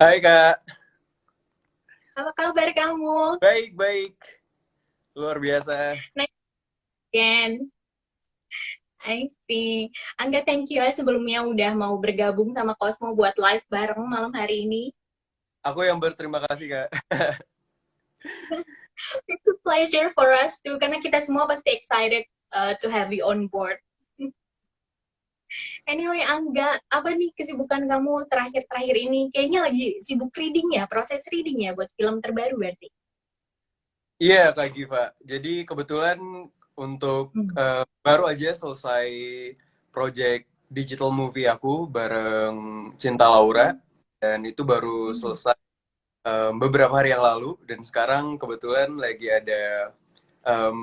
Hai Kak, Apa kabar kamu? baik-baik, luar biasa. Nice again. I see. Angga, thank you ya sebelumnya udah mau bergabung sama Cosmo buat live bareng malam hari ini. Aku yang berterima kasih Kak. It's a pleasure for us too, karena kita semua pasti excited to have you on board. Anyway, Angga, apa nih kesibukan kamu terakhir-terakhir ini? Kayaknya lagi sibuk reading ya, proses reading ya buat film terbaru berarti. Iya Kak Giva, jadi kebetulan untuk Hmm. baru aja selesai project digital movie aku bareng Cinta Laura, dan itu baru Hmm. selesai beberapa hari yang lalu, dan sekarang kebetulan lagi ada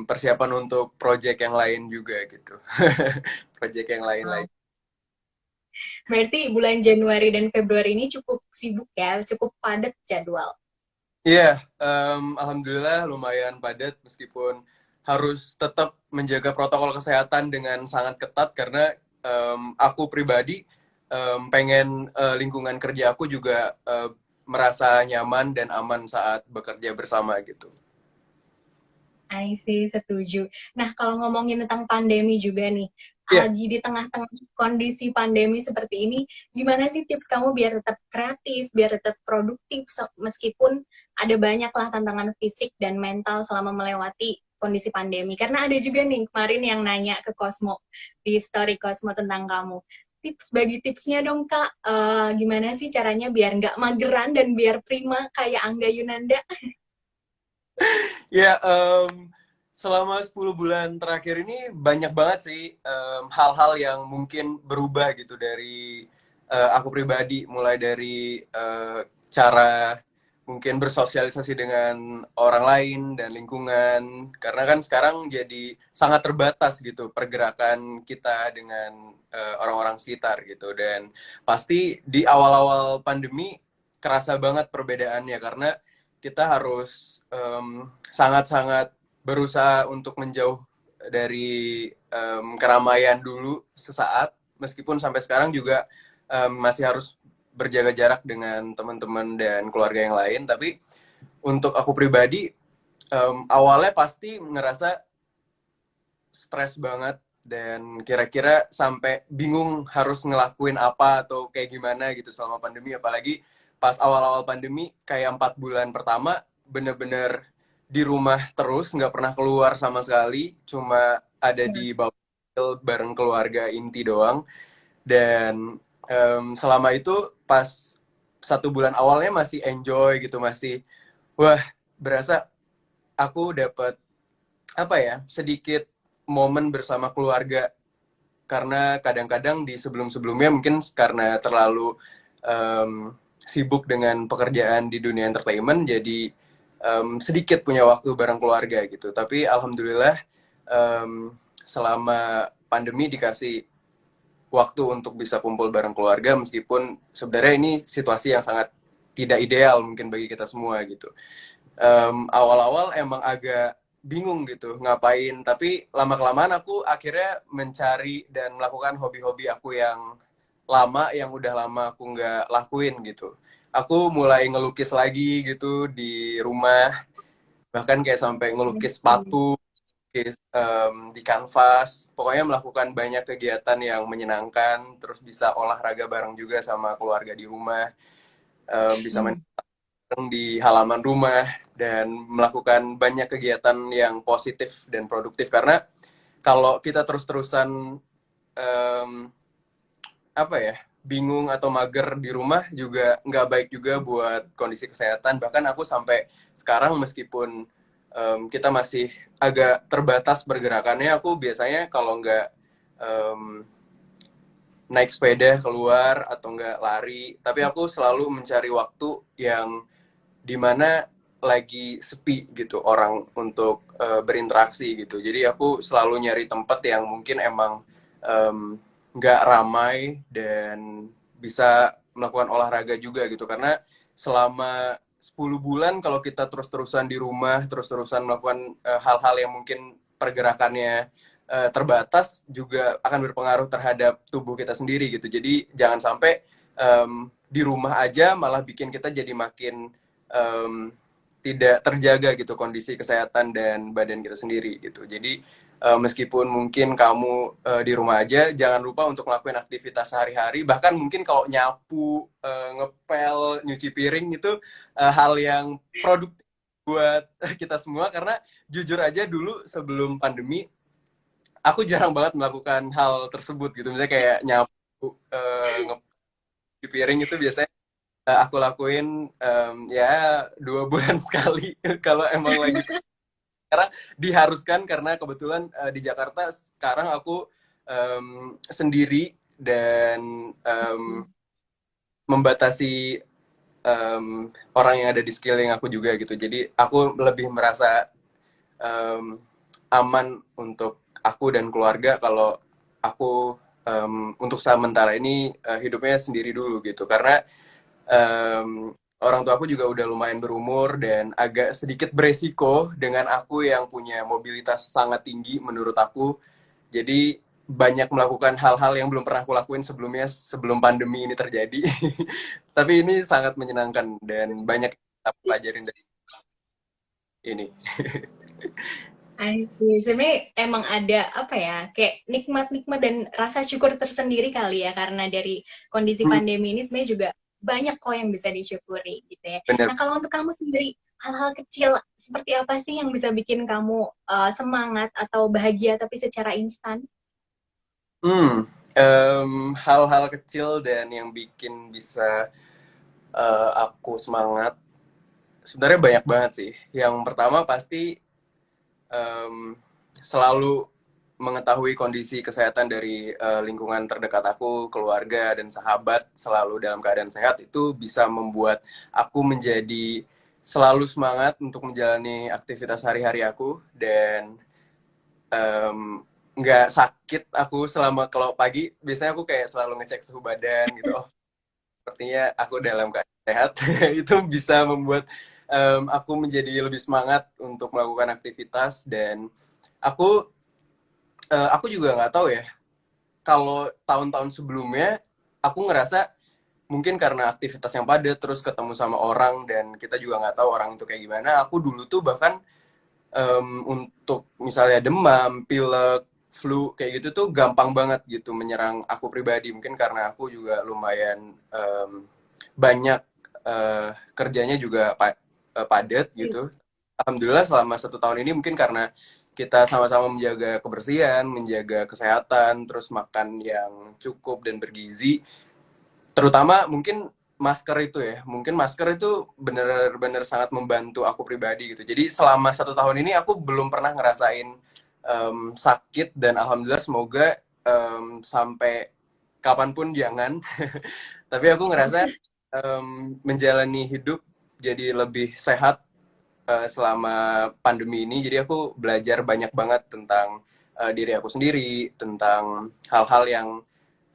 persiapan untuk project yang lain juga gitu. Project yang lain Wow. lagi. Berarti bulan Januari dan Februari ini cukup sibuk ya, cukup padat jadwal. Iya, alhamdulillah lumayan padat meskipun harus tetap menjaga protokol kesehatan dengan sangat ketat karena aku pribadi pengen lingkungan kerja aku juga merasa nyaman dan aman saat bekerja bersama gitu. I see, setuju. Nah, kalau ngomongin tentang pandemi juga nih, Iya, lagi di tengah-tengah kondisi pandemi seperti ini, gimana sih tips kamu biar tetap kreatif, biar tetap produktif, meskipun ada banyaklah tantangan fisik dan mental selama melewati kondisi pandemi? Karena ada juga nih kemarin yang nanya ke Cosmo, di story Cosmo tentang kamu. Tips, bagi tipsnya dong Kak, gimana sih caranya biar nggak mageran dan biar prima kayak Angga Yunanda? ya, selama 10 bulan terakhir ini banyak banget sih hal-hal yang mungkin berubah gitu dari aku pribadi, mulai dari cara mungkin bersosialisasi dengan orang lain dan lingkungan, karena kan sekarang jadi sangat terbatas gitu pergerakan kita dengan orang-orang sekitar gitu, dan pasti di awal-awal pandemi kerasa banget perbedaannya karena kita harus sangat-sangat berusaha untuk menjauh dari keramaian dulu sesaat, meskipun sampai sekarang juga masih harus berjaga jarak dengan teman-teman dan keluarga yang lain. Tapi untuk aku pribadi awalnya pasti ngerasa stres banget dan kira-kira sampai bingung harus ngelakuin apa atau kayak gimana gitu selama pandemi, apalagi pas awal-awal pandemi kayak 4 bulan pertama bener-bener di rumah terus, nggak pernah keluar sama sekali, cuma ada di bawah bareng keluarga inti doang. Dan selama itu pas 1 bulan awalnya masih enjoy gitu, masih wah, berasa aku dapat apa ya, sedikit momen bersama keluarga, karena kadang-kadang di sebelum-sebelumnya mungkin karena terlalu sibuk dengan pekerjaan di dunia entertainment, jadi sedikit punya waktu bareng keluarga gitu. Tapi alhamdulillah selama pandemi dikasih waktu untuk bisa kumpul bareng keluarga, meskipun sebenarnya ini situasi yang sangat tidak ideal mungkin bagi kita semua gitu. Awal-awal emang agak bingung gitu ngapain, tapi lama-kelamaan aku akhirnya mencari dan melakukan hobi-hobi aku yang lama, yang udah lama aku nggak lakuin gitu. Aku mulai ngelukis lagi gitu di rumah, bahkan kayak sampai ngelukis sepatu, ngelukis di kanvas, pokoknya melakukan banyak kegiatan yang menyenangkan, terus bisa olahraga bareng juga sama keluarga di rumah, bisa main di halaman rumah, dan melakukan banyak kegiatan yang positif dan produktif, karena kalau kita terus-terusan um, apa ya, bingung atau mager di rumah juga nggak baik juga buat kondisi kesehatan. Bahkan aku sampai sekarang meskipun kita masih agak terbatas pergerakannya, aku biasanya kalau nggak um, naik sepeda keluar atau nggak lari, tapi aku selalu mencari waktu yang dimana lagi sepi gitu orang untuk berinteraksi gitu. Jadi aku selalu nyari tempat yang mungkin emang nggak ramai dan bisa melakukan olahraga juga gitu. Karena selama 10 bulan kalau kita terus-terusan di rumah, terus-terusan melakukan hal-hal yang mungkin pergerakannya terbatas, juga akan berpengaruh terhadap tubuh kita sendiri gitu. Jadi jangan sampai di rumah aja malah bikin kita jadi makin em, tidak terjaga gitu kondisi kesehatan dan badan kita sendiri gitu. Jadi meskipun mungkin kamu di rumah aja, jangan lupa untuk ngelakuin aktivitas sehari-hari. Bahkan mungkin kalau nyapu, ngepel, nyuci piring itu hal yang produktif buat kita semua. Karena jujur aja dulu sebelum pandemi, aku jarang banget melakukan hal tersebut gitu. Misalnya kayak nyapu, ngepel piring itu biasanya aku lakuin ya 2 bulan sekali kalau emang lagi. Sekarang diharuskan karena kebetulan di Jakarta sekarang aku sendiri dan membatasi orang yang ada di sekeliling aku juga gitu. Jadi aku lebih merasa em, aman untuk aku dan keluarga kalau aku untuk sementara ini hidupnya sendiri dulu gitu. Karena orang tua aku juga udah lumayan berumur dan agak sedikit beresiko dengan aku yang punya mobilitas sangat tinggi menurut aku. Jadi banyak melakukan hal-hal yang belum pernah aku lakuin sebelumnya sebelum pandemi ini terjadi. Tapi ini sangat menyenangkan dan banyak yang kita pelajarin dari ini. I see. Sebenarnya emang ada apa ya, kayak nikmat-nikmat dan rasa syukur tersendiri kali ya, karena dari kondisi Hmm, pandemi ini sebenarnya juga banyak kok yang bisa disyukuri gitu ya. bener. Nah, kalau untuk kamu sendiri, hal-hal kecil seperti apa sih yang bisa bikin kamu semangat atau bahagia tapi secara instan? Hmm, hal-hal kecil dan yang bikin bisa aku semangat sebenarnya banyak banget sih. Yang pertama pasti selalu mengetahui kondisi kesehatan dari lingkungan terdekat aku, keluarga dan sahabat selalu dalam keadaan sehat itu bisa membuat aku menjadi selalu semangat untuk menjalani aktivitas sehari-hari aku dan nggak sakit aku selama kalau pagi biasanya aku kayak selalu ngecek suhu badan gitu. Oh, sepertinya aku dalam keadaan sehat. Itu bisa membuat aku menjadi lebih semangat untuk melakukan aktivitas dan aku aku juga nggak tahu ya kalau tahun-tahun sebelumnya aku ngerasa mungkin karena aktivitas yang padat terus ketemu sama orang dan kita juga nggak tahu orang itu kayak gimana. Aku dulu tuh bahkan untuk misalnya demam, pilek, flu kayak gitu tuh gampang banget gitu menyerang aku pribadi. Mungkin karena aku juga lumayan banyak kerjanya juga padat gitu. Alhamdulillah selama 1 tahun ini mungkin karena kita sama-sama menjaga kebersihan, menjaga kesehatan, terus makan yang cukup dan bergizi, terutama mungkin masker itu ya, mungkin masker itu benar-benar sangat membantu aku pribadi gitu. Jadi selama 1 tahun ini aku belum pernah ngerasain sakit dan alhamdulillah semoga sampai kapanpun jangan. Tapi aku ngerasa menjalani hidup jadi lebih sehat selama pandemi ini. Jadi aku belajar banyak banget tentang diri aku sendiri, tentang hal-hal yang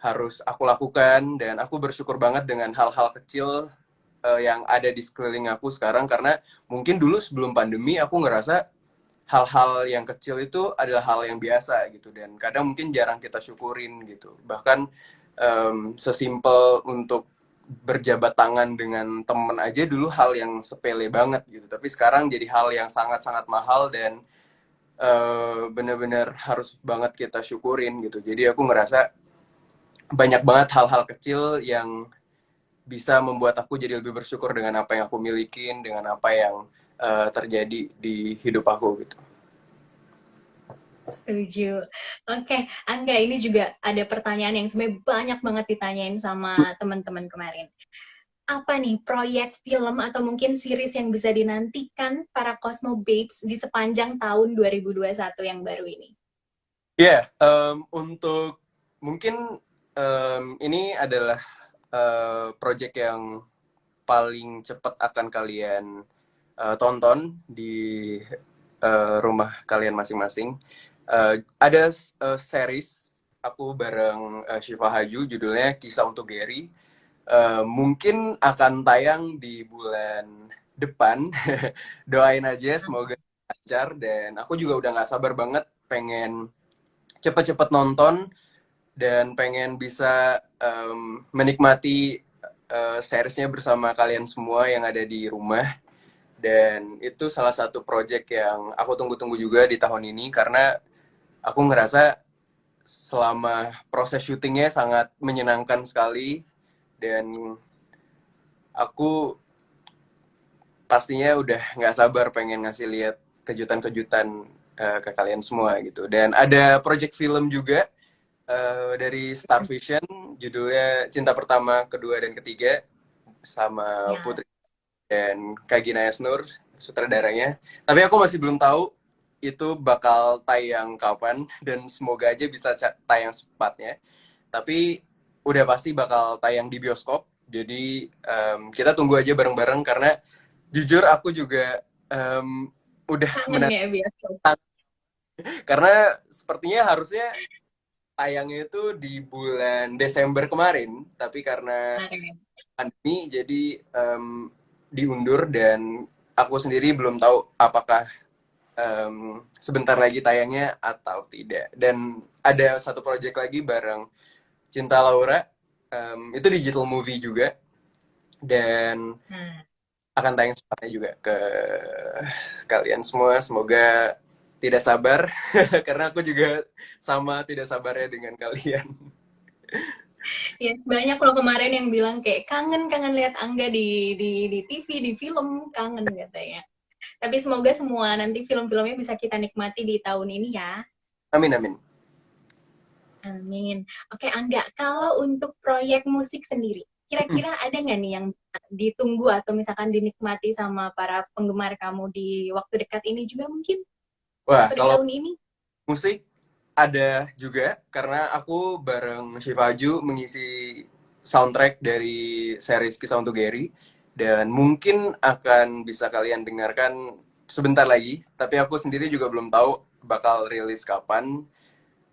harus aku lakukan dan aku bersyukur banget dengan hal-hal kecil yang ada di sekeliling aku sekarang karena mungkin dulu sebelum pandemi aku ngerasa hal-hal yang kecil itu adalah hal yang biasa gitu dan kadang mungkin jarang kita syukurin gitu bahkan sesimpel untuk berjabat tangan dengan temen aja dulu hal yang sepele banget gitu tapi sekarang jadi hal yang sangat-sangat mahal dan benar-benar harus banget kita syukurin gitu jadi aku ngerasa banyak banget hal-hal kecil yang bisa membuat aku jadi lebih bersyukur dengan apa yang aku milikin, dengan apa yang terjadi di hidup aku gitu. Setuju. Oke, Angga, ini juga ada pertanyaan yang sebenarnya banyak banget ditanyain sama teman-teman kemarin. Apa nih proyek film atau mungkin series yang bisa dinantikan para Cosmo Babes di sepanjang tahun 2021 yang baru ini? Ya, untuk mungkin ini adalah project yang paling cepat akan kalian tonton di rumah kalian masing-masing. Ada series aku bareng Shiva Haju judulnya Kisah untuk Gary. Mungkin akan tayang di bulan depan. Doain aja semoga lancar dan aku juga udah nggak sabar banget pengen cepet-cepet nonton dan pengen bisa menikmati seriesnya bersama kalian semua yang ada di rumah. Dan itu salah satu project yang aku tunggu-tunggu juga di tahun ini karena aku ngerasa selama proses syutingnya sangat menyenangkan sekali dan aku pastinya udah nggak sabar pengen ngasih lihat kejutan-kejutan ke kalian semua gitu. Dan ada project film juga dari Star Vision, judulnya Cinta Pertama, Kedua, dan Ketiga, sama Ya, Putri dan Kak Gina Yasnur, sutradaranya. Tapi aku masih belum tahu itu bakal tayang kapan, dan semoga aja bisa tayang secepatnya. Tapi udah pasti bakal tayang di bioskop, jadi kita tunggu aja bareng-bareng, karena jujur aku juga udah kangen menanti, ya biasa. karena sepertinya harusnya tayangnya itu di bulan Desember kemarin, tapi karena Kemarin. pandemi jadi diundur, dan aku sendiri belum tahu apakah sebentar lagi tayangnya atau tidak. Dan ada satu project lagi bareng Cinta Laura, itu digital movie juga, dan Nah, akan tayang secepatnya juga ke kalian semua. Semoga tidak sabar karena aku juga sama tidak sabarnya dengan kalian. ya banyak loh kemarin yang bilang kayak kangen lihat Angga di TV, di film, kangen katanya. Tapi semoga semua nanti film-filmnya bisa kita nikmati di tahun ini ya. Amin, amin. Amin. Oke, Angga, kalau untuk proyek musik sendiri, kira-kira ada nggak nih yang ditunggu atau misalkan dinikmati sama para penggemar kamu di waktu dekat ini juga mungkin? Wah, Atau di kalau tahun ini? musik ada juga, karena aku bareng Shivaju mengisi soundtrack dari series Kisah Untuk Gary, dan mungkin akan bisa kalian dengarkan sebentar lagi, tapi aku sendiri juga belum tahu bakal rilis kapan,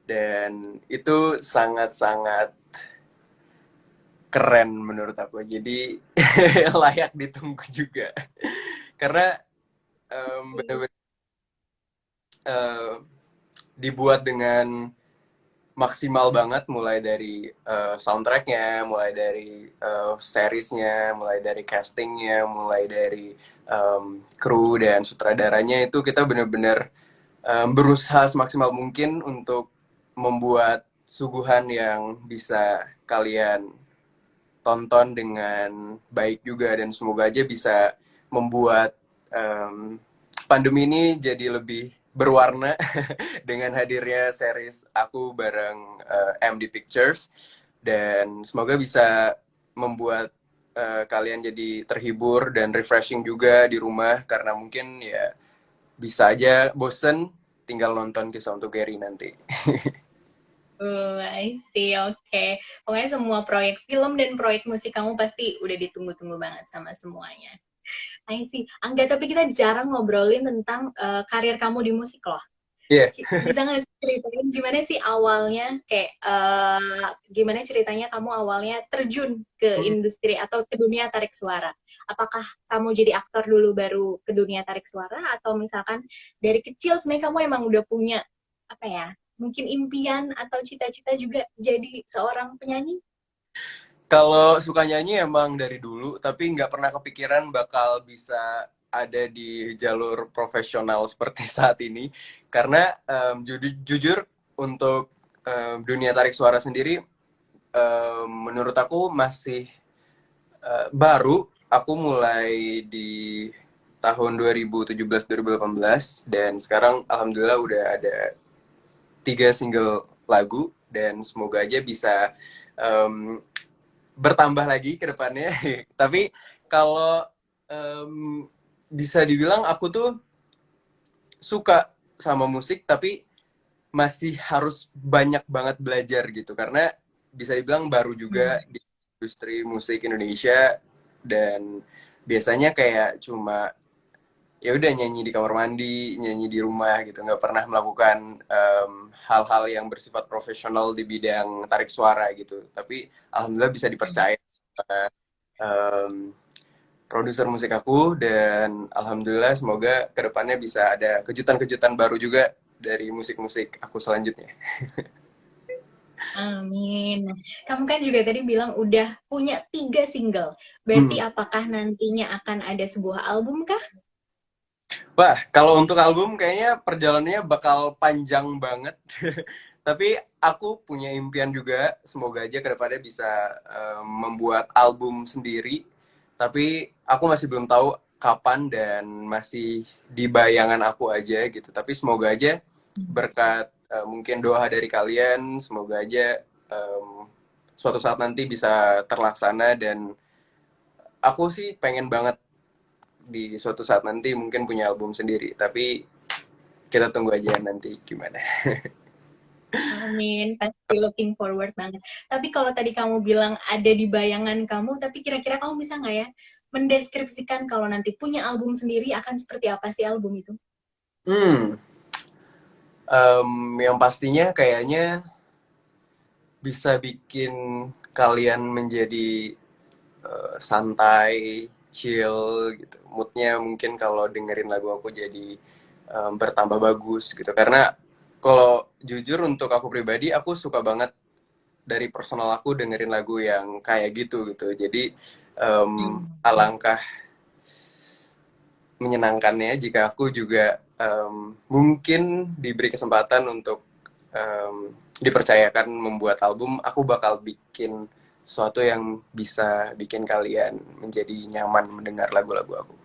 dan itu sangat-sangat keren menurut aku. Jadi layak ditunggu juga. Karena benar-benar dibuat dengan maksimal banget, mulai dari soundtracknya, mulai dari seriesnya, mulai dari castingnya, mulai dari kru dan sutradaranya. Itu kita benar-benar berusaha semaksimal mungkin untuk membuat suguhan yang bisa kalian tonton dengan baik juga, dan semoga aja bisa membuat um, pandemi ini jadi lebih berwarna dengan hadirnya series aku bareng MD Pictures, dan semoga bisa membuat kalian jadi terhibur dan refreshing juga di rumah, karena mungkin ya bisa aja bosen tinggal nonton Kisah Untuk Gary nanti. I see, oke. Pokoknya semua proyek film dan proyek musik kamu pasti udah ditunggu-tunggu banget sama semuanya. I see. Angga, tapi kita jarang ngobrolin tentang karir kamu di musik loh. Iya. Bisa nggak sih ceritain gimana sih awalnya, kayak gimana ceritanya kamu awalnya terjun ke industri atau ke dunia tarik suara? Apakah kamu jadi aktor dulu baru ke dunia tarik suara, atau misalkan dari kecil sebenarnya kamu emang udah punya apa ya, mungkin impian atau cita-cita juga jadi seorang penyanyi? Kalau suka nyanyi emang dari dulu, tapi nggak pernah kepikiran bakal bisa ada di jalur profesional seperti saat ini. Karena jujur untuk dunia tarik suara sendiri, menurut aku masih baru. Aku mulai di tahun 2017-2018, dan sekarang alhamdulillah udah ada 3 single lagu, dan semoga aja bisa em, bertambah lagi ke depannya. Tapi kalau em, bisa dibilang aku tuh suka sama musik, tapi masih harus banyak banget belajar gitu, karena bisa dibilang baru Hmm. juga di industri musik Indonesia, dan biasanya kayak cuma ya udah nyanyi di kamar mandi, nyanyi di rumah gitu, nggak pernah melakukan hal-hal yang bersifat profesional di bidang tarik suara gitu. Tapi alhamdulillah bisa dipercaya em, produser musik aku, dan alhamdulillah semoga kedepannya bisa ada kejutan-kejutan baru juga dari musik-musik aku selanjutnya. Amin. Nah, kamu kan juga tadi bilang udah punya 3 single. Berarti Hmm. apakah nantinya akan ada sebuah album kah? Wah, kalau untuk album kayaknya perjalanannya bakal panjang banget. Tapi aku punya impian juga, semoga aja kedepannya bisa membuat album sendiri. Tapi aku masih belum tahu kapan dan masih di bayangan aku aja gitu. Tapi semoga aja berkat mungkin doa dari kalian, semoga aja suatu saat nanti bisa terlaksana dan aku sih pengen banget di suatu saat nanti mungkin punya album sendiri. Tapi kita tunggu aja nanti gimana. Amin, pasti looking forward banget. Tapi kalau tadi kamu bilang ada di bayangan kamu, tapi kira-kira kamu bisa nggak ya mendeskripsikan kalau nanti punya album sendiri akan seperti apa sih album itu? Hmm, yang pastinya kayaknya bisa bikin kalian menjadi santai, chill gitu. Moodnya mungkin kalau dengerin lagu aku jadi bertambah bagus gitu. Karena kalau jujur untuk aku pribadi, aku suka banget dari personal aku dengerin lagu yang kayak gitu gitu. Jadi Hmm. alangkah menyenangkannya jika aku juga mungkin diberi kesempatan untuk dipercayakan membuat album, aku bakal bikin sesuatu yang bisa bikin kalian menjadi nyaman mendengar lagu-lagu aku.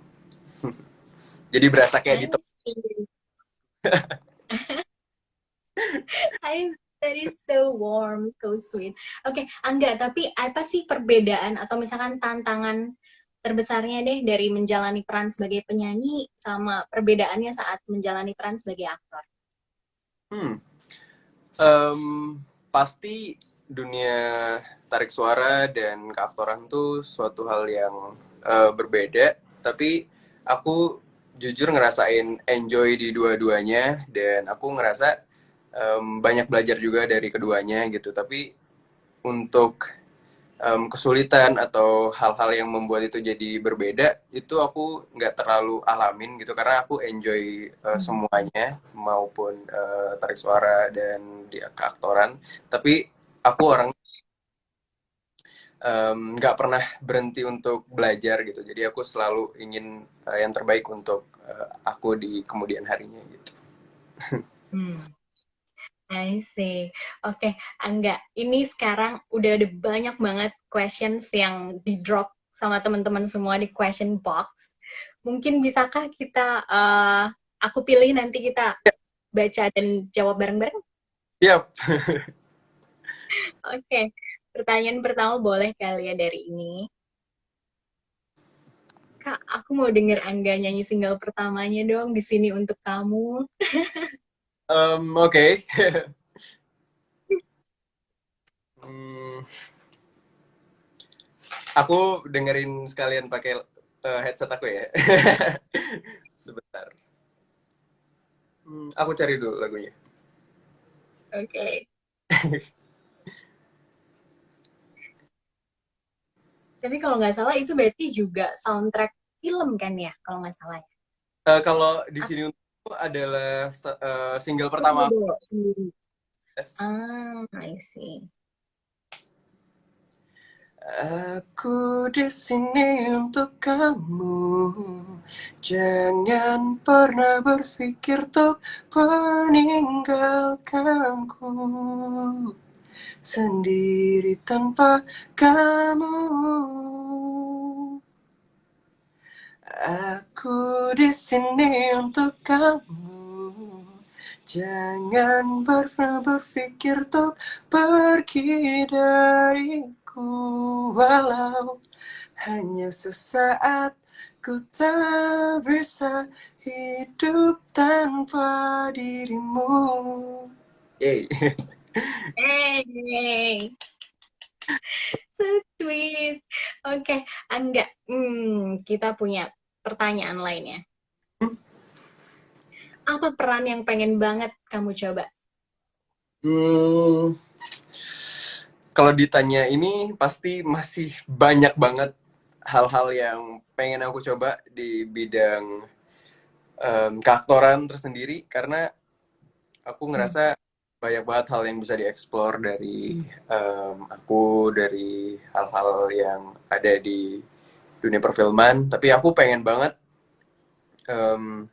Jadi berasa kayak I gitu. see. I that is so warm, so sweet. Oke, Angga, tapi apa sih perbedaan atau misalkan tantangan terbesarnya deh dari menjalani peran sebagai penyanyi sama perbedaannya saat menjalani peran sebagai aktor? Hmm, em, pasti dunia tarik suara dan keaktoran tuh suatu hal yang berbeda, tapi aku jujur ngerasain enjoy di dua-duanya dan aku ngerasa banyak belajar juga dari keduanya gitu. Tapi untuk kesulitan atau hal-hal yang membuat itu jadi berbeda itu aku nggak terlalu alamin gitu karena aku enjoy semuanya maupun tarik suara dan di keaktoran. Tapi aku orang nggak pernah berhenti untuk belajar gitu, jadi aku selalu ingin yang terbaik untuk aku di kemudian harinya gitu. Hmm, I see. Oke, Angga, ini sekarang udah ada banyak banget questions yang di drop sama teman-teman semua di question box. Mungkin bisakah kita, aku pilih nanti kita baca dan jawab bareng-bareng? Siap. Oke, pertanyaan pertama boleh kali ya dari ini. Kak, aku mau denger Angga nyanyi single pertamanya dong di sini untuk kamu. Oke. Hmm, aku dengerin sekalian pakai headset aku ya. Sebentar. Aku cari dulu lagunya. Oke. Tapi kalau nggak salah itu berarti juga soundtrack film kan ya, kalau nggak salah ya. Kalau di sini untuk adalah single Aku pertama aku. sendiri sendiri. Yes. Ah, I see. Aku di sini untuk kamu. Jangan pernah berpikir untuk meninggalkanku sendiri tanpa kamu. Aku di sini untuk kamu. Jangan pernah berpikir untuk pergi dariku, walau hanya sesaat. Ku tak bisa hidup tanpa dirimu. Yay. Hey, so sweet. Oke, Angga, kita punya pertanyaan lainnya. Apa peran yang pengen banget kamu coba? Hmm, kalau ditanya ini pasti masih banyak banget hal-hal yang pengen aku coba di bidang keaktoran tersendiri karena aku ngerasa banyak banget hal yang bisa dieksplor dari aku, dari hal-hal yang ada di dunia perfilman. Tapi aku pengen banget em,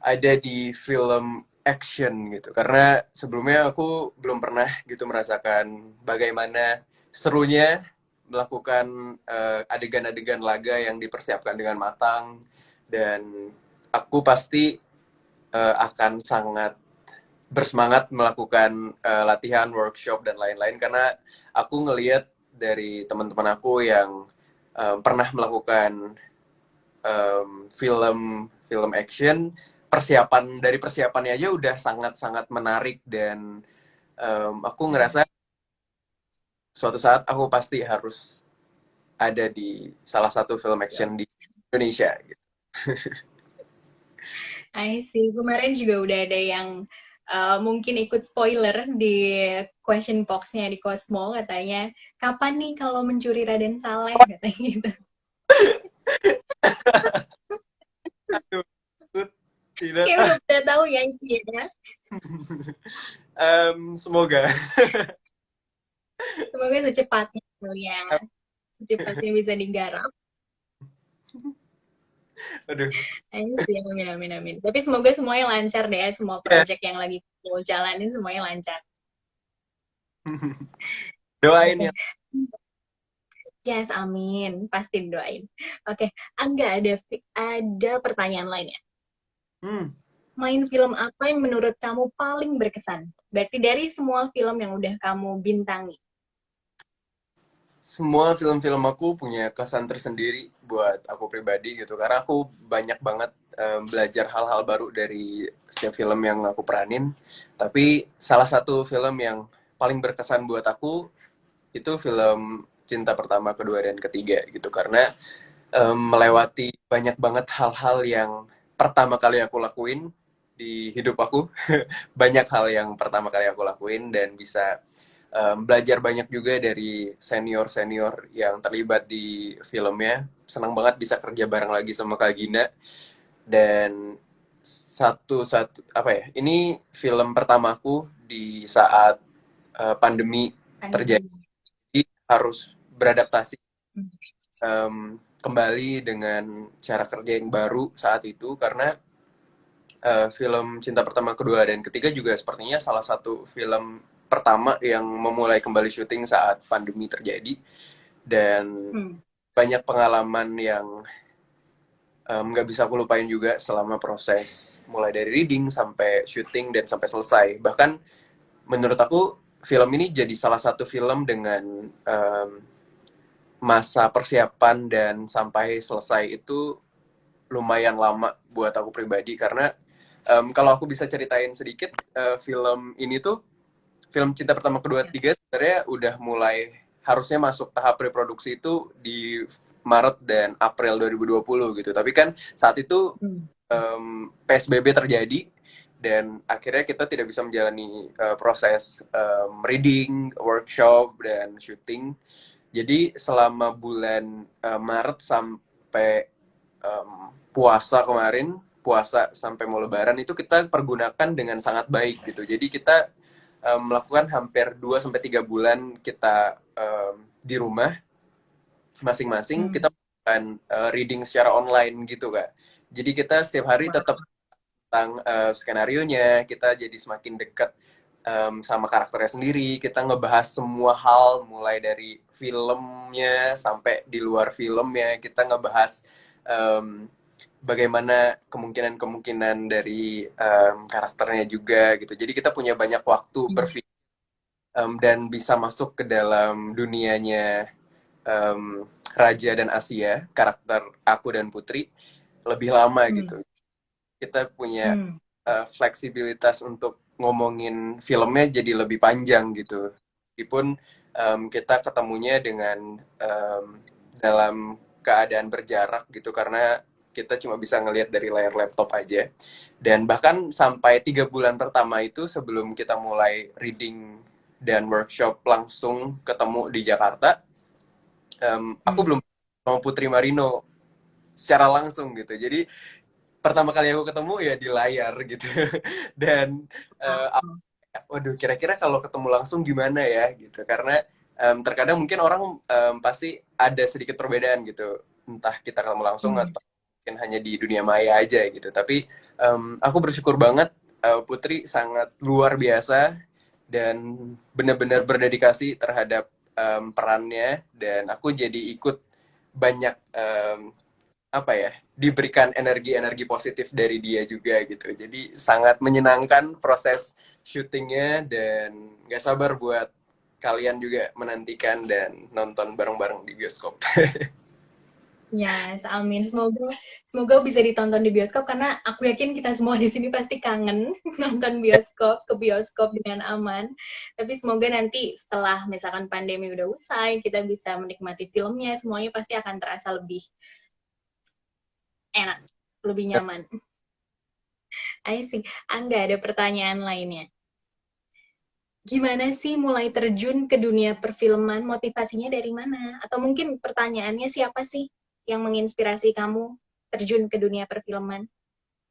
ada di film action gitu, karena sebelumnya aku belum pernah gitu merasakan bagaimana serunya melakukan adegan-adegan laga yang dipersiapkan dengan matang. Dan aku pasti akan sangat bersemangat melakukan latihan, workshop dan lain-lain, karena aku ngelihat dari teman-teman aku yang pernah melakukan film film action, persiapannya aja udah sangat-sangat menarik. Dan aku ngerasa suatu saat aku pasti harus ada di salah satu film action di Indonesia gitu. I see. Kemarin juga udah ada yang mungkin ikut spoiler di question box-nya di Cosmo, katanya, kapan nih kalau mencuri Raden Saleh, katanya gitu. Aduh, itu tidak. Kayak udah tahu ya isinya. Semoga. Semoga secepatnya ya. Secepatnya bisa digarap. Aduh. Amin sih, amin, amin, amin. Tapi semoga semuanya lancar deh, semua Ya. project yang lagi mau jalanin semuanya lancar. Doain Oke. ya. Yes, amin. Pasti doain. Oke, Angga, ada pertanyaan lainnya. Hmm. Main film apa yang menurut kamu paling berkesan? Berarti dari semua film yang udah kamu bintangi. Semua film-film aku punya kesan tersendiri buat aku pribadi gitu, karena aku banyak banget belajar hal-hal baru dari setiap film yang aku peranin. Tapi salah satu film yang paling berkesan buat aku itu film Cinta Pertama, Kedua, dan Ketiga gitu, karena melewati banyak banget hal-hal yang pertama kali aku lakuin di hidup aku. Banyak hal yang pertama kali aku lakuin, dan bisa belajar banyak juga dari senior-senior yang terlibat di filmnya. Senang banget bisa kerja bareng lagi sama Kak Gina. Dan satu-satu apa ya? Ini film pertamaku di saat pandemi terjadi, Pandemi. harus beradaptasi kembali dengan cara kerja yang baru saat itu, karena film Cinta Pertama, Kedua, dan Ketiga juga sepertinya salah satu film pertama yang memulai kembali syuting saat pandemi terjadi. Dan Hmm. banyak pengalaman yang nggak bisa aku lupain juga selama proses mulai dari reading sampai syuting dan sampai selesai. Bahkan menurut aku film ini jadi salah satu film dengan masa persiapan dan sampai selesai itu lumayan lama buat aku pribadi, karena kalau aku bisa ceritain sedikit, film ini tuh, film Cinta Pertama, Kedua, Tiga sebenarnya udah mulai harusnya masuk tahap reproduksi itu di Maret dan April 2020 gitu. Tapi kan saat itu Hmm. PSBB terjadi, dan akhirnya kita tidak bisa menjalani proses reading, workshop, dan syuting. Jadi selama bulan Maret sampai puasa kemarin, puasa sampai mau Lebaran, itu kita pergunakan dengan sangat baik gitu. Jadi kita melakukan hampir 2 sampai 3 bulan kita di rumah masing-masing, Hmm. kita melakukan reading secara online gitu, Kak. Jadi kita setiap hari Wow. tetap tentang skenario-nya, kita jadi semakin dekat sama karakternya sendiri. Kita ngebahas semua hal, mulai dari filmnya sampai di luar filmnya. Kita ngebahas em, bagaimana kemungkinan-kemungkinan dari karakternya juga gitu. Jadi kita punya banyak waktu Hmm. berpikir dan bisa masuk ke dalam dunianya Raja dan Asia, karakter aku dan Putri, lebih lama Hmm. gitu. Kita punya Hmm. fleksibilitas untuk ngomongin filmnya jadi lebih panjang gitu. Meskipun kita ketemunya dengan dalam keadaan berjarak gitu, karena kita cuma bisa ngelihat dari layar laptop aja. Dan bahkan sampai 3 bulan pertama itu, sebelum kita mulai reading dan workshop langsung ketemu di Jakarta, aku Hmm. belum sama Putri Marino secara langsung gitu. Jadi pertama kali aku ketemu ya di layar gitu. Dan Wow. waduh kira-kira kalau ketemu langsung gimana ya gitu, karena terkadang mungkin orang pasti ada sedikit perbedaan gitu, entah kita ketemu langsung Hmm. atau mungkin hanya di dunia maya aja gitu. Tapi aku bersyukur banget, Putri sangat luar biasa dan benar-benar berdedikasi terhadap perannya, dan aku jadi ikut banyak apa ya, diberikan energi-energi positif dari dia juga gitu. Jadi sangat menyenangkan proses syutingnya, dan gak sabar buat kalian juga menantikan dan nonton bareng-bareng di bioskop. Yes, amin. Semoga semoga bisa ditonton di bioskop karena aku yakin kita semua di sini pasti kangen nonton bioskop, ke bioskop dengan aman. Tapi semoga nanti setelah misalkan pandemi udah usai, kita bisa menikmati filmnya, semuanya pasti akan terasa lebih enak, lebih nyaman. I see. Angga, ada pertanyaan lainnya. Gimana sih mulai terjun ke dunia perfilman? Motivasinya dari mana? Atau mungkin pertanyaannya siapa sih yang menginspirasi kamu terjun ke dunia perfilman?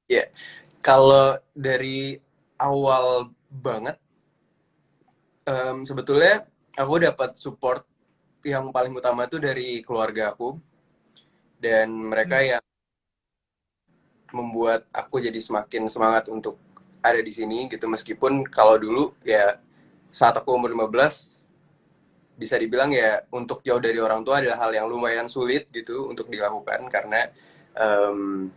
Ya, kalau dari awal banget, sebetulnya aku dapat support yang paling utama tuh dari keluarga aku, dan mereka Hmm. yang membuat aku jadi semakin semangat untuk ada di sini gitu. Meskipun kalau dulu ya saat aku umur 15 bisa dibilang ya untuk jauh dari orang tua adalah hal yang lumayan sulit gitu untuk dilakukan, karena em,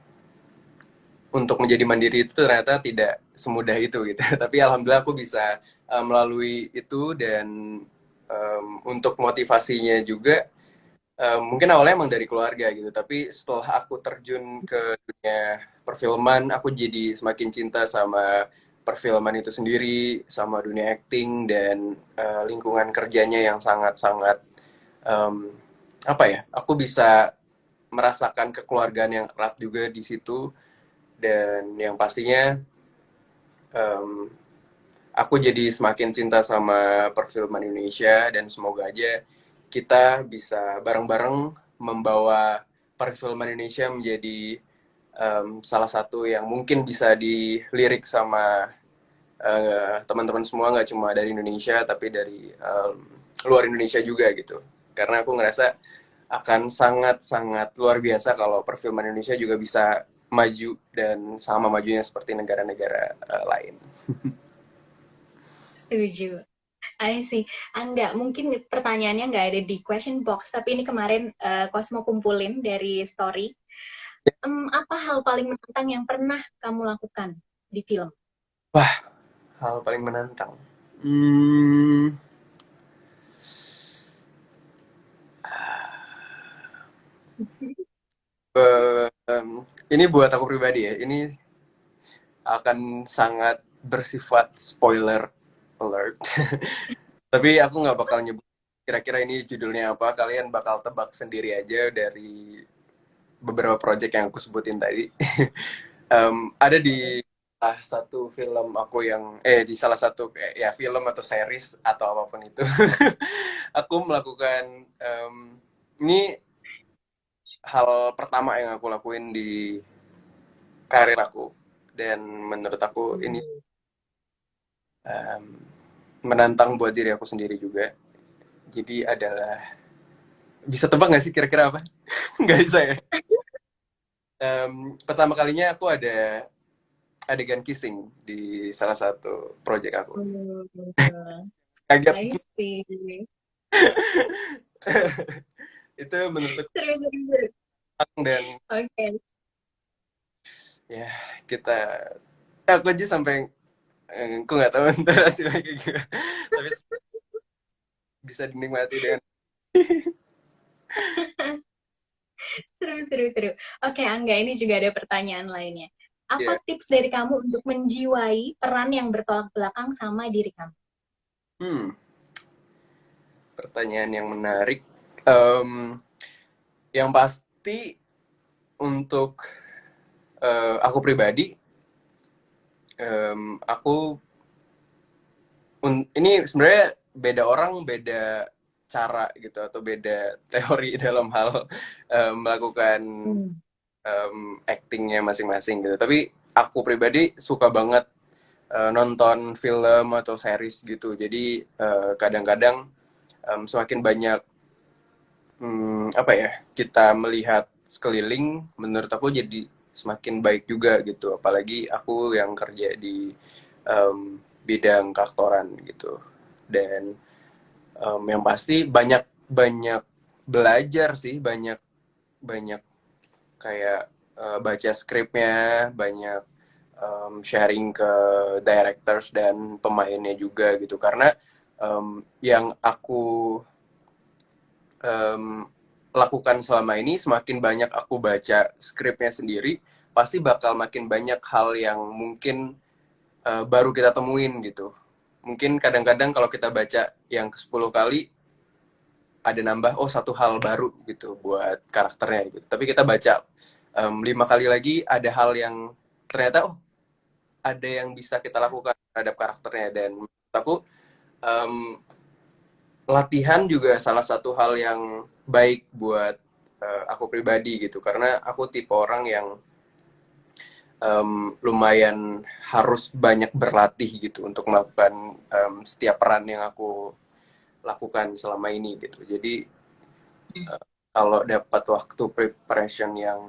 untuk menjadi mandiri itu ternyata tidak semudah itu gitu. Tapi alhamdulillah aku bisa melalui itu, dan untuk motivasinya juga mungkin awalnya emang dari keluarga gitu, tapi setelah aku terjun ke dunia perfilman, aku jadi semakin cinta sama perfilman itu sendiri, sama dunia acting dan lingkungan kerjanya yang sangat-sangat em, apa ya? Aku bisa merasakan kekeluargaan yang erat juga di situ, dan yang pastinya em, aku jadi semakin cinta sama perfilman Indonesia, dan semoga aja kita bisa bareng-bareng membawa perfilman Indonesia menjadi salah satu yang mungkin bisa dilirik sama teman-teman semua, nggak cuma dari Indonesia tapi dari luar Indonesia juga gitu. Karena aku ngerasa akan sangat-sangat luar biasa kalau perfilman Indonesia juga bisa maju dan sama majunya seperti negara-negara lain. Setuju. I see. Angga, mungkin pertanyaannya nggak ada di question box, tapi ini kemarin Cosmo kumpulin dari story. Apa hal paling menantang yang pernah kamu lakukan di film? Wah, hal paling menantang. Hmm, ini buat aku pribadi ya. Ini akan sangat bersifat spoiler alert. Tapi aku nggak bakal nyebut kira-kira ini judulnya apa. Kalian bakal tebak sendiri aja dari beberapa project yang aku sebutin tadi. Ada di salah satu film aku yang di salah satu kayak ya film atau series atau apapun itu. Aku melakukan ini hal pertama yang aku lakuin di karir aku, dan menurut aku ini em, menantang buat diri aku sendiri juga. Jadi adalah, bisa tebak nggak sih kira-kira apa? Nggak bisa ya. Pertama kalinya aku ada adegan kissing di salah satu project aku. I Kaget. see. Itu menurut aku Seru, seru, seru. dan Oke. ya kita, aku aja sampai aku nggak tahu ntar hasilnya kayak gimana. Tapi bisa dinikmati dengan Seru, seru, seru. Oke, Angga, ini juga ada pertanyaan lainnya. ya. Apa tips dari kamu untuk menjiwai peran yang bertolak belakang sama diri kamu? Hmm, pertanyaan yang menarik. Em, yang pasti untuk aku pribadi, aku ini sebenarnya beda orang beda cara gitu, atau beda teori dalam hal melakukan actingnya masing-masing gitu. Tapi aku pribadi suka banget nonton film atau series gitu. Jadi kadang-kadang semakin banyak apa ya, kita melihat sekeliling, menurut aku jadi semakin baik juga gitu. Apalagi aku yang kerja di bidang keaktoran gitu. Dan yang pasti banyak banyak belajar sih, banyak banyak kayak baca skripnya, banyak sharing ke directors dan pemainnya juga gitu. Karena yang aku lakukan selama ini, semakin banyak aku baca skripnya sendiri, pasti bakal makin banyak hal yang mungkin baru kita temuin gitu. Mungkin kadang-kadang kalau kita baca yang ke-10 kali, ada nambah, oh satu hal baru gitu buat karakternya gitu. Tapi kita baca 5 kali lagi, ada hal yang ternyata, oh ada yang bisa kita lakukan terhadap karakternya. Dan menurut aku um, latihan juga salah satu hal yang baik buat aku pribadi gitu, karena aku tipe orang yang lumayan harus banyak berlatih gitu untuk melakukan setiap peran yang aku lakukan selama ini gitu. Jadi kalau dapat waktu preparation yang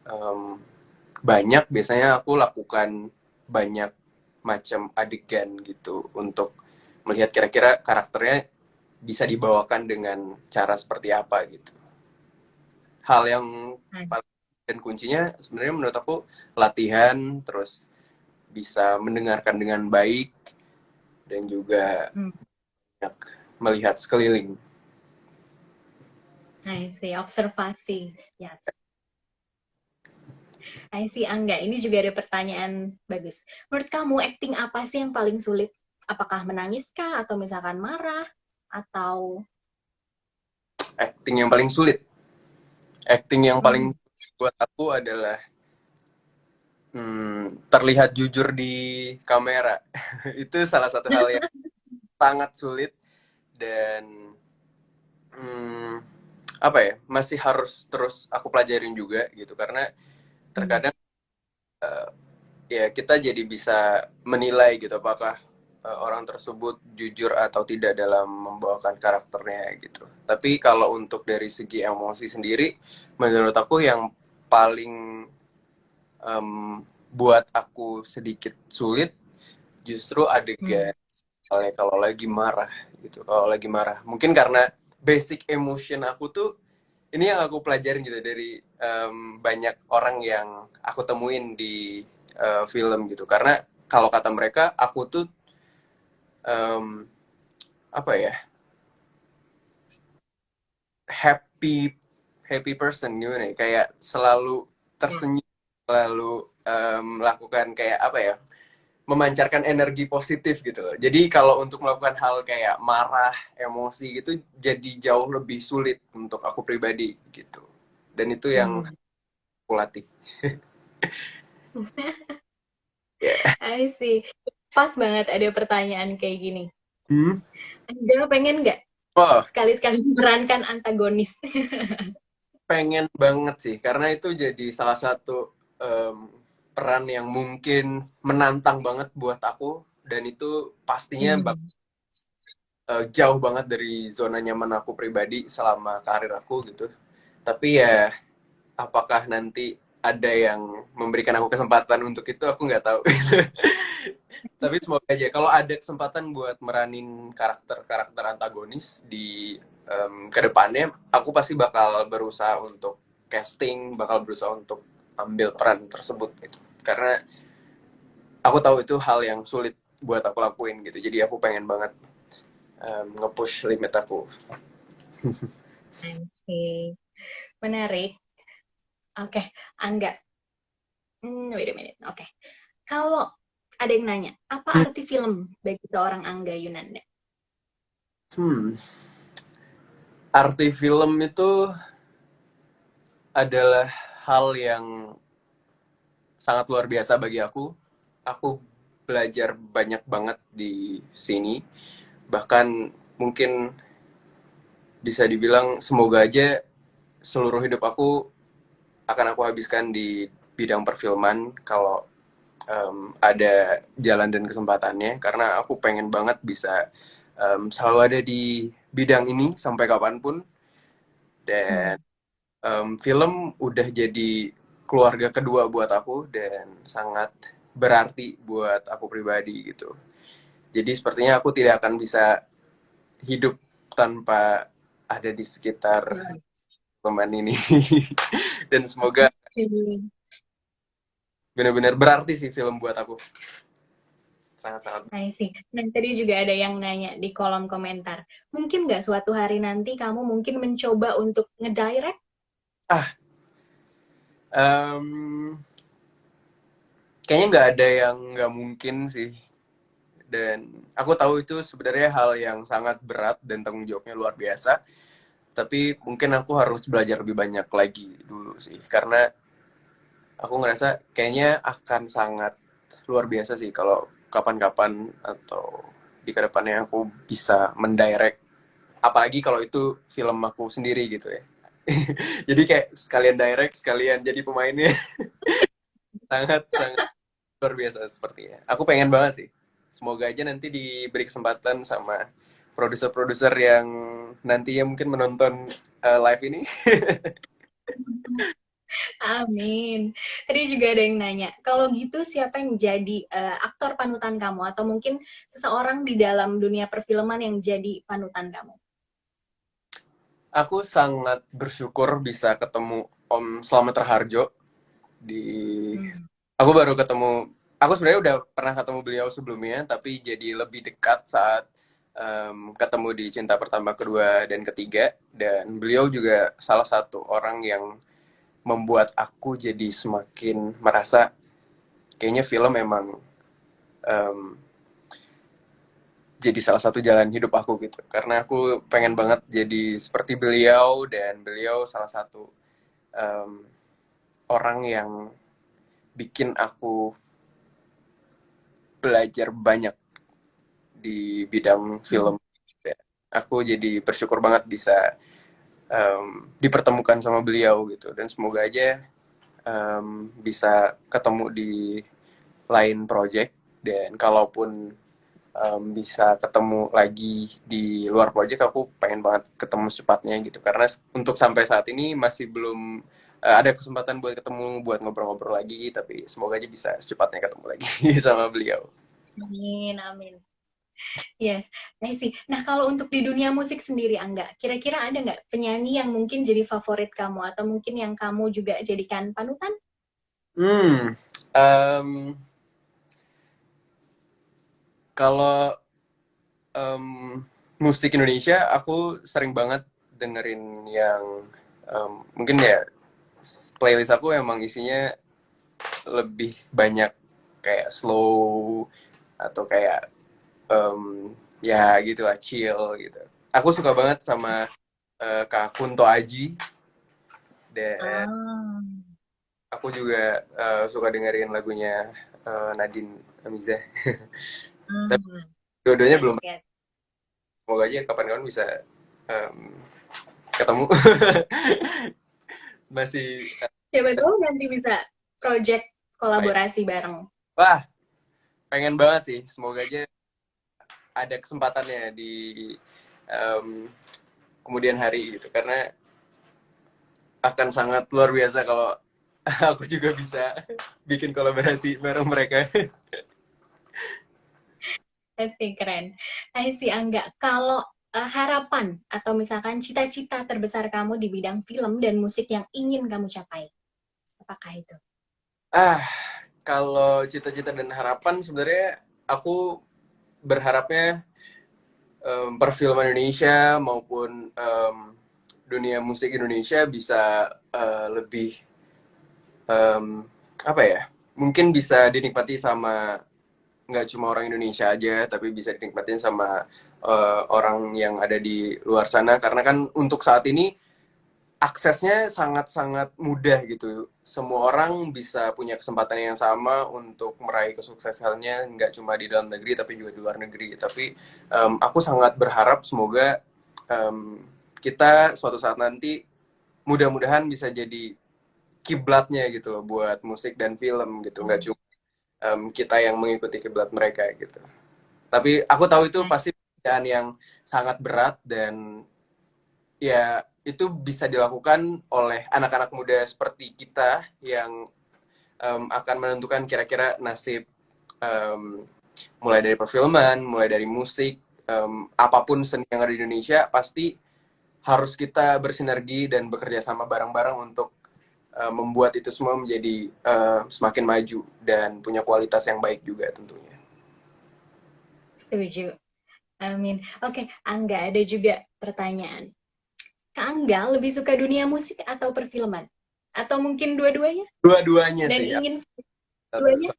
um, banyak, biasanya aku lakukan banyak macam adegan gitu untuk melihat kira-kira karakternya bisa dibawakan dengan cara seperti apa gitu. Hal yang paling dan kuncinya sebenarnya menurut aku latihan, terus bisa mendengarkan dengan baik, dan juga Hmm. banyak melihat sekeliling. I see, observasi. Yes. I see, Angga. Ini juga ada pertanyaan bagus. Menurut kamu, acting apa sih yang paling sulit? Apakah menangis kah? Atau misalkan marah? Atau... Acting yang paling sulit. Acting yang paling Mm, sulit buat aku adalah terlihat jujur di kamera. Itu salah satu hal yang sangat sulit, dan hmm, apa ya, masih harus terus aku pelajarin juga gitu, karena mm, terkadang ya kita jadi bisa menilai gitu apakah orang tersebut jujur atau tidak dalam membawakan karakternya gitu. Tapi kalau untuk dari segi emosi sendiri, menurut aku yang paling em, buat aku sedikit sulit justru mm. adegan misalnya kalau lagi marah gitu. Kalau lagi marah, mungkin karena basic emotion aku tuh, ini yang aku pelajarin gitu dari banyak orang yang aku temuin di film gitu. Karena kalau kata mereka, aku tuh em, apa ya, happy happy person gimana ya, kayak selalu tersenyum, selalu melakukan kayak apa ya, memancarkan energi positif gitu loh. Jadi kalau untuk melakukan hal kayak marah, emosi gitu, jadi jauh lebih sulit untuk aku pribadi gitu. Dan itu yang Hmm. aku latih. Ya. I see. Pas banget ada pertanyaan kayak gini. Hmm. Anda pengen nggak Wah, sekali-sekali memerankan antagonis? pengen banget sih, karena itu jadi salah satu em, peran yang mungkin menantang banget buat aku, dan itu pastinya Hmm. jauh banget dari zona nyaman aku pribadi selama karir aku gitu. Tapi ya, apakah nanti ada yang memberikan aku kesempatan untuk itu, aku nggak tahu. Tapi semoga aja kalau ada kesempatan buat meranin karakter-karakter antagonis di kedepannya, aku pasti bakal berusaha untuk casting, bakal berusaha untuk ambil peran tersebut gitu. Karena aku tahu itu hal yang sulit buat aku lakuin gitu. Jadi aku pengen banget nge-push limit aku. Oke, menarik. Oke, Angga. Wait a minute. Oke. Kalau ada yang nanya, apa arti film bagi seorang Angga Yunanda? Hmm, arti film itu adalah hal yang sangat luar biasa bagi aku. Aku belajar banyak banget di sini. Bahkan mungkin bisa dibilang semoga aja seluruh hidup aku akan aku habiskan di bidang perfilman kalau ada jalan dan kesempatannya, karena aku pengen banget bisa selalu ada di bidang ini sampai kapanpun. Dan Hmm. film udah jadi keluarga kedua buat aku dan sangat berarti buat aku pribadi gitu. Jadi sepertinya aku tidak akan bisa hidup tanpa ada di sekitar Hmm. teman ini. Dan semoga Oke. benar-benar berarti sih film buat aku. Sangat-sangat. I see. Nah, tadi juga ada yang nanya di kolom komentar. Mungkin nggak suatu hari nanti kamu mungkin mencoba untuk ngedirect? Ah, em, kayaknya nggak ada yang nggak mungkin sih. Dan aku tahu itu sebenarnya hal yang sangat berat dan tanggung jawabnya luar biasa. Tapi mungkin aku harus belajar lebih banyak lagi dulu sih. Karena aku ngerasa kayaknya akan sangat luar biasa sih kalau kapan-kapan atau di kedepannya aku bisa mendirect. Apalagi kalau itu film aku sendiri gitu ya. Jadi kayak sekalian direct, sekalian jadi pemainnya. Sangat-sangat luar biasa sepertinya. Aku pengen banget sih. Semoga aja nanti diberi kesempatan sama produser-produser yang nantinya mungkin menonton live ini. Amin. Tadi juga ada yang nanya, kalau gitu siapa yang jadi aktor panutan kamu? Atau mungkin seseorang di dalam dunia perfilman yang jadi panutan kamu? Aku sangat bersyukur bisa ketemu Om Slamet Raharjo di. Hmm. Aku baru ketemu. Aku sebenarnya udah pernah ketemu beliau sebelumnya, tapi jadi lebih dekat saat ketemu di Cinta Pertama, Kedua, dan Ketiga. Dan beliau juga salah satu orang yang membuat aku jadi semakin merasa kayaknya film memang em, jadi salah satu jalan hidup aku gitu. Karena aku pengen banget jadi seperti beliau, dan beliau salah satu em, orang yang bikin aku belajar banyak di bidang Hmm. film. Aku jadi bersyukur banget bisa dipertemukan sama beliau gitu, dan semoga aja bisa ketemu di lain project. Dan kalaupun bisa ketemu lagi di luar project, aku pengen banget ketemu secepatnya gitu, karena untuk sampai saat ini masih belum ada kesempatan buat ketemu, buat ngobrol-ngobrol lagi. Tapi semoga aja bisa secepatnya ketemu lagi sama beliau. Amin, amin. Yes, I see. Nah, kalau untuk di dunia musik sendiri, Angga, kira-kira ada nggak penyanyi yang mungkin jadi favorit kamu atau mungkin yang kamu juga jadikan panutan? Hmm, em, kalau em, musik Indonesia, aku sering banget dengerin yang mungkin ya, playlist aku emang isinya lebih banyak kayak slow atau kayak ya gitu lah, chill gitu. Aku suka banget sama Kak Kunto Aji, dan Ah, aku juga suka dengerin lagunya Nadine Amizah. Tapi hmm, dua-duanya get, belum. get. Semoga aja kapan-kapan bisa em, ketemu. Masih Siapa tahu nanti bisa project main. kolaborasi bareng. Wah, pengen banget sih. Semoga aja ada kesempatannya di em, kemudian hari gitu. Karena akan sangat luar biasa kalau aku juga bisa bikin kolaborasi bareng mereka. Asik, keren. I Angga, kalau harapan atau misalkan cita-cita terbesar kamu di bidang film dan musik yang ingin kamu capai, apakah itu? Ah, kalau cita-cita dan harapan sebenarnya aku berharapnya perfilman Indonesia maupun dunia musik Indonesia bisa lebih em, apa ya? Mungkin bisa dinikmati sama nggak cuma orang Indonesia aja, tapi bisa dinikmatin sama orang yang ada di luar sana. Karena kan untuk saat ini aksesnya sangat-sangat mudah gitu. Semua orang bisa punya kesempatan yang sama untuk meraih kesuksesannya, nggak cuma di dalam negeri tapi juga di luar negeri. Tapi aku sangat berharap semoga em, kita suatu saat nanti mudah-mudahan bisa jadi kiblatnya gitu loh buat musik dan film gitu. Nggak Hmm. cuma kita yang mengikuti kiblat mereka gitu. Tapi aku tahu itu Nah, pasti pekerjaan yang sangat berat dan ya itu bisa dilakukan oleh anak-anak muda seperti kita yang akan menentukan kira-kira nasib em, mulai dari perfilman, mulai dari musik, apapun seni yang ada di Indonesia pasti harus kita bersinergi dan bekerja sama bareng-bareng untuk membuat itu semua menjadi semakin maju dan punya kualitas yang baik juga tentunya. setuju. Amin. Oke, Angga, ada juga pertanyaan. Kak Angga lebih suka dunia musik atau perfilman? Atau mungkin dua-duanya? Dua-duanya Dan sih. ingin Satu, duanya?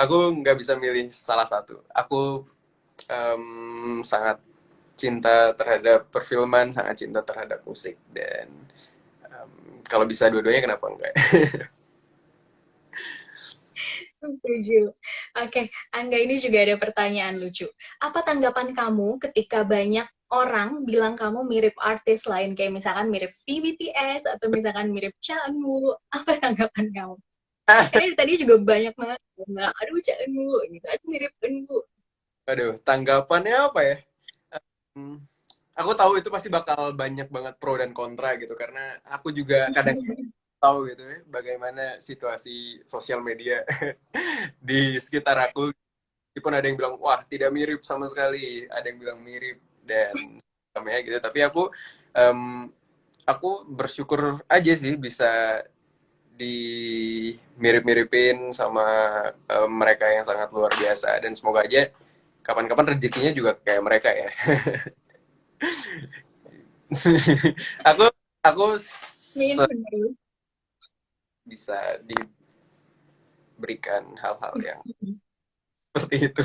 aku nggak bisa milih salah satu. Aku sangat cinta terhadap perfilman, sangat cinta terhadap musik dan kalau bisa dua-duanya kenapa enggak? Setuju. Oke, Angga ini juga ada pertanyaan lucu. Apa tanggapan kamu ketika banyak orang bilang kamu mirip artis lain, kayak misalkan mirip VBTS atau misalkan mirip Chanwoo? Apa tanggapan kamu? Karena dari tadi juga banyak banget, bilang, aduh Chanwoo, gitu, aduh mirip Eunwoo. Aduh, tanggapannya apa ya? Hmm, aku tahu itu pasti bakal banyak banget pro dan kontra gitu karena aku juga kadang tahu gitu ya bagaimana situasi sosial media di sekitar aku. Meskipun ada yang bilang wah tidak mirip sama sekali, ada yang bilang mirip dan sama ya gitu. Tapi em, aku bersyukur aja sih bisa dimirip-miripin sama mereka yang sangat luar biasa dan semoga aja kapan-kapan rezekinya juga kayak mereka ya. aku aku Min, bener. bisa diberikan hal-hal yang seperti itu.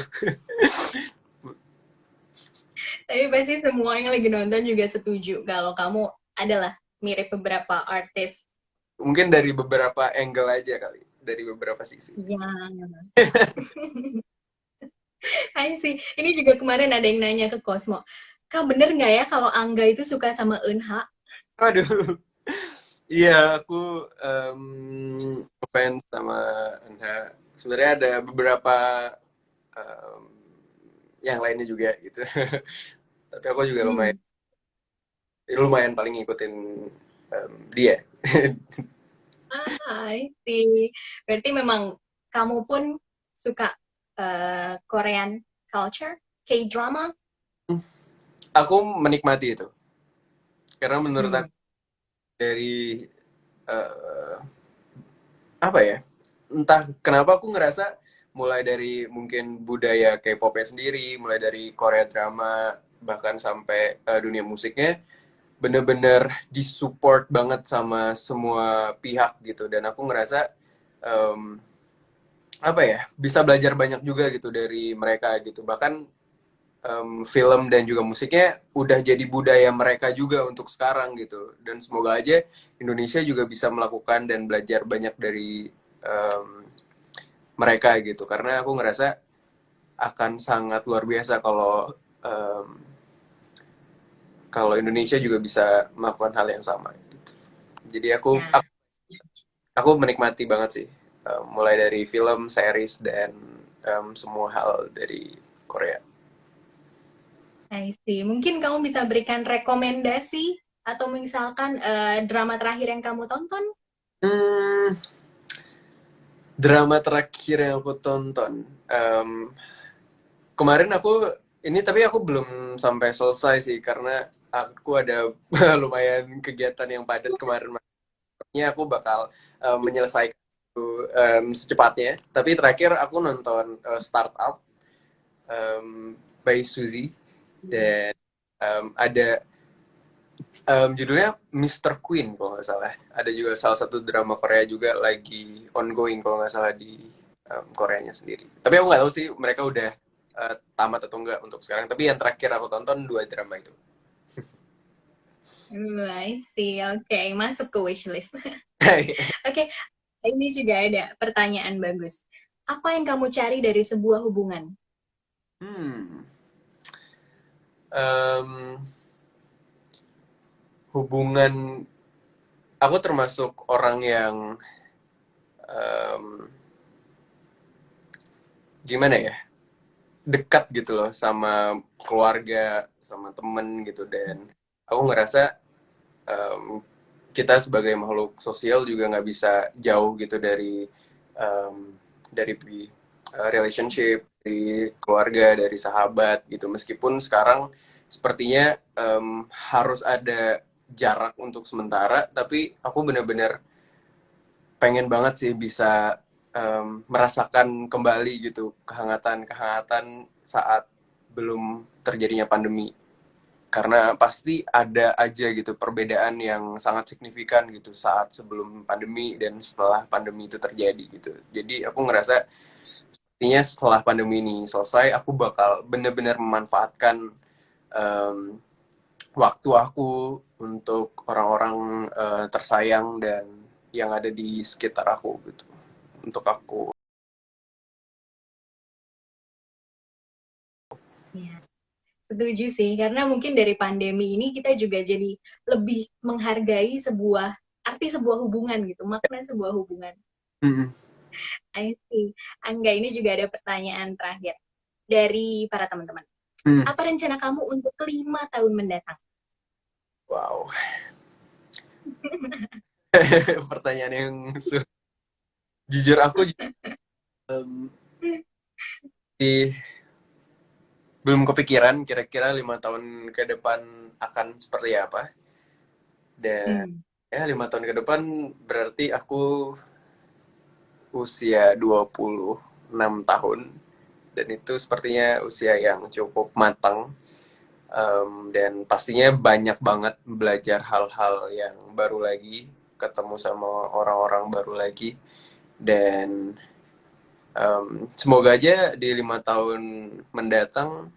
Tapi pasti semua yang lagi nonton juga setuju kalau kamu adalah mirip beberapa artis. Mungkin dari beberapa angle aja kali, dari beberapa sisi. Iya. Hai sih. Ini juga kemarin ada yang nanya ke Cosmo. Kak, bener nggak ya kalau Angga itu suka sama Eunha? Aduh, iya aku fans sama Anha. Sebenarnya ada beberapa em, yang lainnya juga gitu. Tapi aku juga Hmm. lumayan paling ngikutin dia. I see. Berarti memang kamu pun suka Korean culture, K-drama? Aku menikmati itu karena menurut Hmm. aku dari eh, apa ya? Entah kenapa aku ngerasa mulai dari mungkin budaya K-popnya sendiri, mulai dari Korea drama bahkan sampai dunia musiknya bener-bener disupport banget sama semua pihak gitu dan aku ngerasa em, apa ya bisa belajar banyak juga gitu dari mereka gitu bahkan film dan juga musiknya udah jadi budaya mereka juga untuk sekarang gitu dan semoga aja Indonesia juga bisa melakukan dan belajar banyak dari em, mereka gitu karena aku ngerasa akan sangat luar biasa kalau em, kalau Indonesia juga bisa melakukan hal yang sama gitu. Jadi Ya, aku menikmati banget sih mulai dari film, series dan semua hal dari Korea. I see. Mungkin kamu bisa berikan rekomendasi atau misalkan drama terakhir yang kamu tonton? Hmm, drama terakhir yang aku tonton. Em, kemarin ini tapi aku belum sampai selesai sih karena aku ada lumayan kegiatan yang padat kemarin. Makanya aku bakal menyelesaikan itu secepatnya. Tapi terakhir aku nonton Startup by Suzy dan ada judulnya Mr. Queen kalau nggak salah. Ada juga salah satu drama Korea juga lagi ongoing kalau nggak salah di Koreanya sendiri. Tapi aku nggak tahu sih mereka udah tamat atau enggak untuk sekarang. Tapi yang terakhir aku tonton dua drama itu. I see. Oke, masuk ke wishlist. Oke, ini juga ada pertanyaan bagus. Apa yang kamu cari dari sebuah hubungan? hmm. Em, hubungan aku termasuk orang yang em, gimana ya, dekat gitu loh sama keluarga, sama temen gitu. Dan aku ngerasa em, kita sebagai makhluk sosial juga nggak bisa jauh gitu em, dari relationship, dari keluarga, dari sahabat gitu. Meskipun sekarang sepertinya harus ada jarak untuk sementara, tapi aku benar-benar pengen banget sih bisa merasakan kembali gitu kehangatan-kehangatan saat belum terjadinya pandemi. Karena pasti ada aja gitu perbedaan yang sangat signifikan gitu saat sebelum pandemi dan setelah pandemi itu terjadi gitu. Jadi aku ngerasa sepertinya setelah pandemi ini selesai, aku bakal bener-bener memanfaatkan em, waktu aku untuk orang-orang tersayang dan yang ada di sekitar aku gitu. Untuk aku. Iya, setuju sih, karena mungkin dari pandemi ini kita juga jadi lebih menghargai arti sebuah hubungan gitu, makna sebuah hubungan. Mm-mm. I see. Angga, ini juga ada pertanyaan terakhir dari para teman-teman. Mm. Apa rencana kamu untuk 5 tahun mendatang? Wow. Pertanyaan yang jujur aku em, di belum kepikiran kira-kira 5 tahun ke depan akan seperti apa. Dan Hmm. ya 5 tahun ke depan berarti aku usia 26 tahun, dan itu sepertinya usia yang cukup matang. Dan pastinya banyak banget belajar hal-hal yang baru lagi, ketemu sama orang-orang baru lagi. Dan semoga aja di 5 tahun mendatang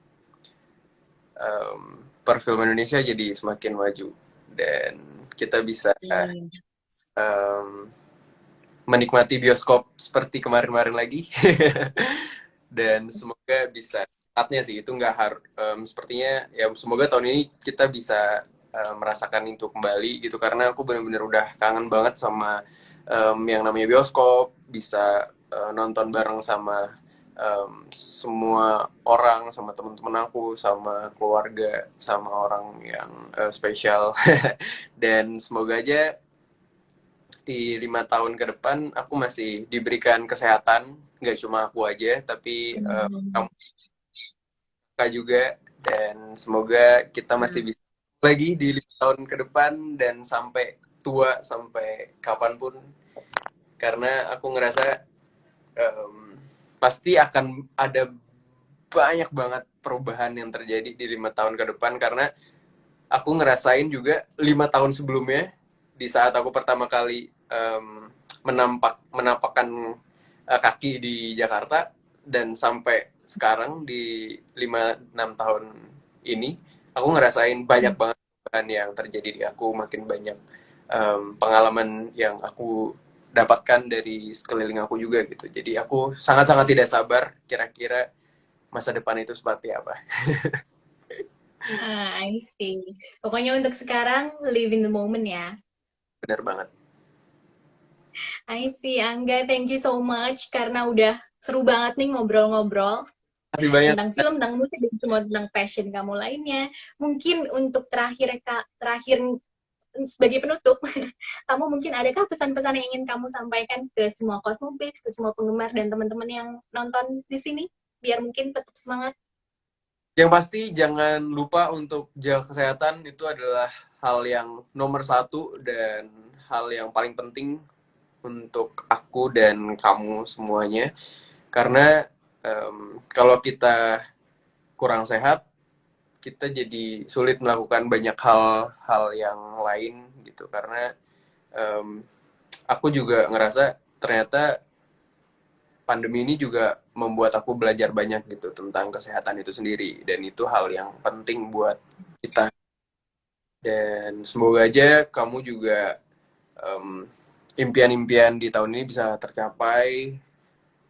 perfilman Indonesia jadi semakin maju dan kita bisa Amin. um, menikmati bioskop seperti kemarin-kemarin lagi. Dan semoga bisa saatnya sih itu nggak harus sepertinya ya, semoga tahun ini kita bisa merasakan itu kembali gitu, karena aku benar-benar udah kangen banget sama yang namanya bioskop, bisa nonton bareng sama semua orang, sama teman-teman aku, sama keluarga, sama orang yang spesial. Dan semoga aja di 5 tahun ke depan aku masih diberikan kesehatan, nggak cuma aku aja tapi kamu juga. Dan semoga kita masih bisa lagi di 5 tahun ke depan dan sampai tua, sampai kapanpun, karena aku ngerasa em, pasti akan ada banyak banget perubahan yang terjadi di 5 tahun ke depan, karena aku ngerasain juga 5 tahun sebelumnya di saat aku pertama kali menampakkan kaki di Jakarta, dan sampai sekarang di 5-6 tahun ini aku ngerasain banyak banget perubahan yang terjadi di aku, makin banyak pengalaman yang aku dapatkan dari sekeliling aku juga gitu. Jadi aku sangat-sangat tidak sabar kira-kira masa depan itu seperti apa. I see. Pokoknya untuk sekarang, live in the moment ya. Benar banget. I see, Angga. Thank you so much karena udah seru banget nih ngobrol-ngobrol Terima kasih banyak. tentang film, tentang musik, dan semua tentang passion kamu lainnya. Mungkin untuk terakhir, Kak, terakhir sebagai penutup, kamu mungkin adakah pesan-pesan yang ingin kamu sampaikan ke semua Cosmobix, ke semua penggemar dan teman-teman yang nonton di sini, biar mungkin tetap semangat? Yang pasti jangan lupa untuk jaga kesehatan, itu adalah hal yang nomor satu dan hal yang paling penting untuk aku dan kamu semuanya. Karena kalau kita kurang sehat, kita jadi sulit melakukan banyak hal-hal yang lain gitu. Karena em, aku juga ngerasa ternyata pandemi ini juga membuat aku belajar banyak gitu tentang kesehatan itu sendiri, dan itu hal yang penting buat kita. Dan semoga aja kamu juga em, impian-impian di tahun ini bisa tercapai,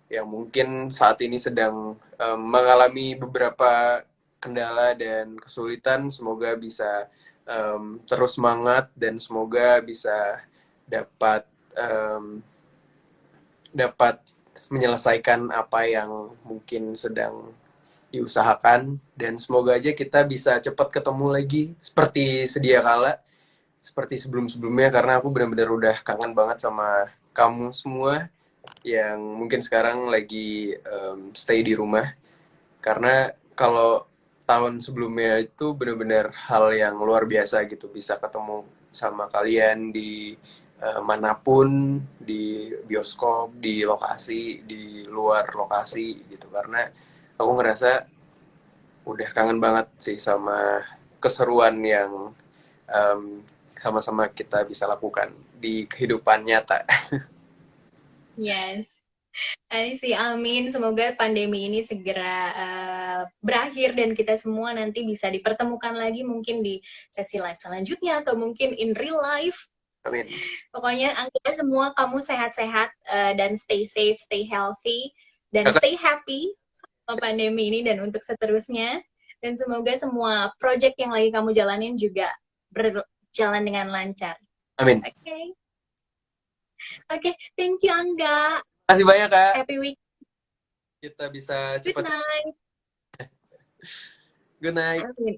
yang mungkin saat ini sedang mengalami beberapa kendala dan kesulitan. Semoga bisa terus semangat, dan semoga bisa dapat dapat menyelesaikan apa yang mungkin sedang diusahakan, dan semoga aja kita bisa cepat ketemu lagi seperti sedia kala, seperti sebelum-sebelumnya, karena aku benar-benar udah kangen banget sama kamu semua yang mungkin sekarang lagi stay di rumah. Karena kalau tahun sebelumnya itu benar-benar hal yang luar biasa gitu, bisa ketemu sama kalian di manapun, di bioskop, di lokasi, di luar lokasi gitu. Karena aku ngerasa udah kangen banget sih sama keseruan yang em, sama-sama kita bisa lakukan di kehidupan nyata. Yes. Sih, amin. Semoga pandemi ini segera berakhir dan kita semua nanti bisa dipertemukan lagi mungkin di sesi live selanjutnya atau mungkin in real life. Amin. Pokoknya anggap semua kamu sehat-sehat dan stay safe, stay healthy, dan Kakak, stay happy sama pandemi ini dan untuk seterusnya. Dan semoga semua project yang lagi kamu jalanin juga berjalan dengan lancar. amin. Oke, okay? Oke, okay, thank you Angga. Terima kasih banyak Kak. Happy week. Kita bisa Good cepat-cepat. night. Good night. Amin.